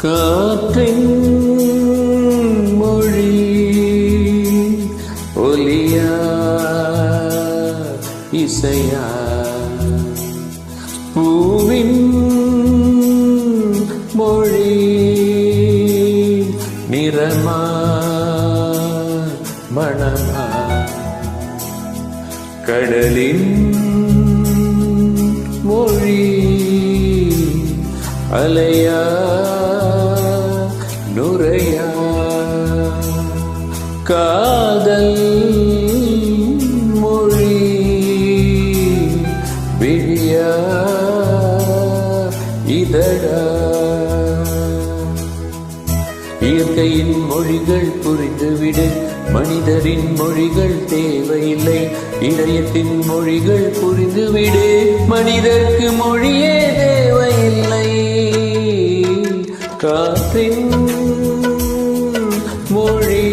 காற்றின் மொழி ஒலியா இசையா பூவின் மொழி நிறமா மணமா கடலின் மொழி அலையா நுரையா காதல் மொழி விழியா இதழா இயற்கையின் மொழிகள் புரிந்துவிடு மனிதரின் மொழிகள் தேவையில்லை இதயத்தின் மொழிகள் புரிந்துவிடு மனிதருக்கு மொழியே தேவையில்லை காற்றின் மொழி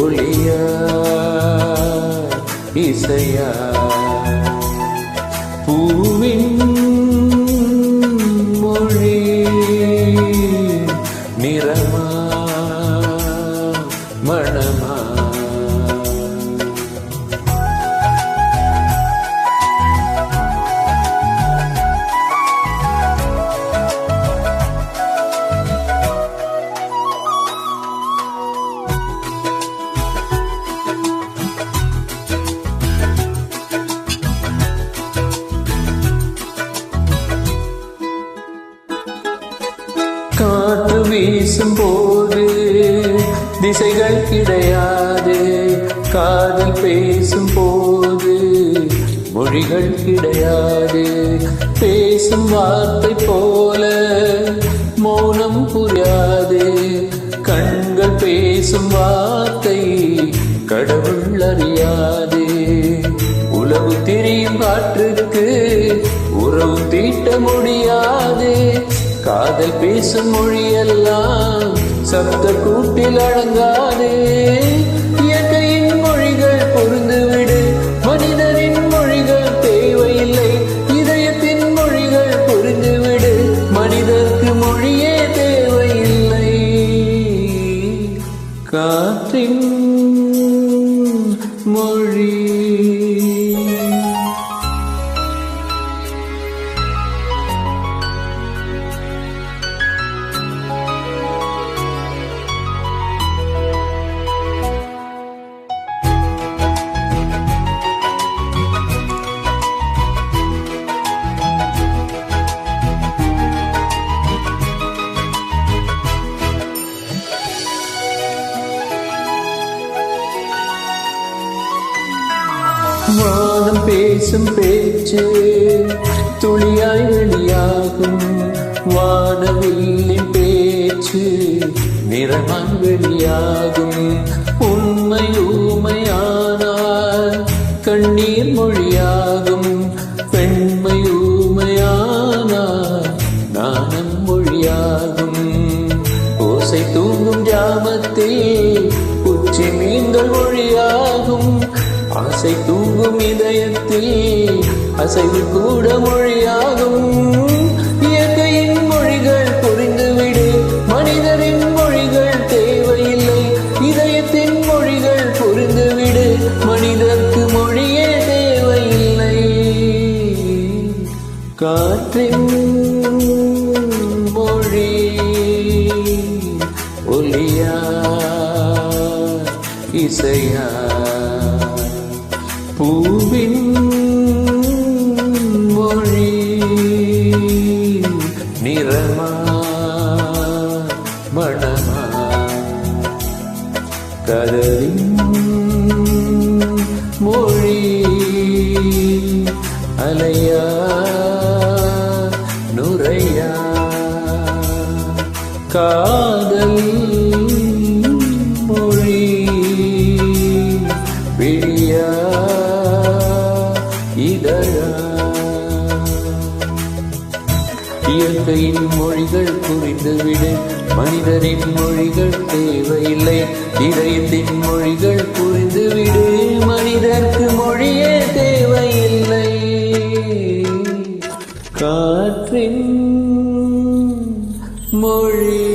ஒலியா இசையா பூவின் மொழி நிறமா மணமா காற்று வீசும் போது திசைகள் கிடையாது காதல் பேசும் போது மொழிகள் கிடையாது பேசும் வார்த்தை போல மௌனம் புரியாது கண்கள் பேசும் வார்த்தை கடவுள் அறியாது உலகு திரியும் காற்றுக்கு உறவு தீட்ட முடியாது காதல் பேசும் மொழியெல்லாம் சப்த கூட்டில் அடங்காதே இயற்கையின் மொழிகள் புரிந்துவிடு மனிதரின் மொழிகள் தேவையில்லை இதயத்தின் மொழிகள் புரிந்துவிடு மனிதருக்கு மொழியே தேவையில்லை காற்றின் மொழி வானம் பேசும் பேச்சு துளியாய் வெளியாகும் வானவில்லின் பேச்சு நிறமாய் வெளியாகும் உண்மை ஊமையானால் கண்ணீர் மொழியாகும் பெண்மை ஊமையானால் நாணம் மொழியாகும் ஓசை தூங்கும் ஜாமத்தில் உச்சி மீன்கள் மொழியாகும் ஆசை தூங்கும் இதயத்தில் அசைவு கூட மொழியாகும் இயற்கையின் மொழிகள் புரிந்துவிடு மனிதரின் மொழிகள் தேவையில்லை இதயத்தின் மொழிகள் புரிந்துவிடு மனிதருக்கு மொழியே தேவையில்லை காற்றின் மொழி ஒலியா இசையா பூவின் மொழி நிறமா மணமா கடலின் மொழி அலையா நுரையா காதல் மொழி விழியா இதழா இயற்கையின் மொழிகள் புரிந்துவிடு மனிதரின் மொழிகள் தேவையில்லை இதயத்தின் மொழிகள் புரிந்துவிடு மனிதருக்கு மொழியே தேவையில்லை காற்றின் மொழி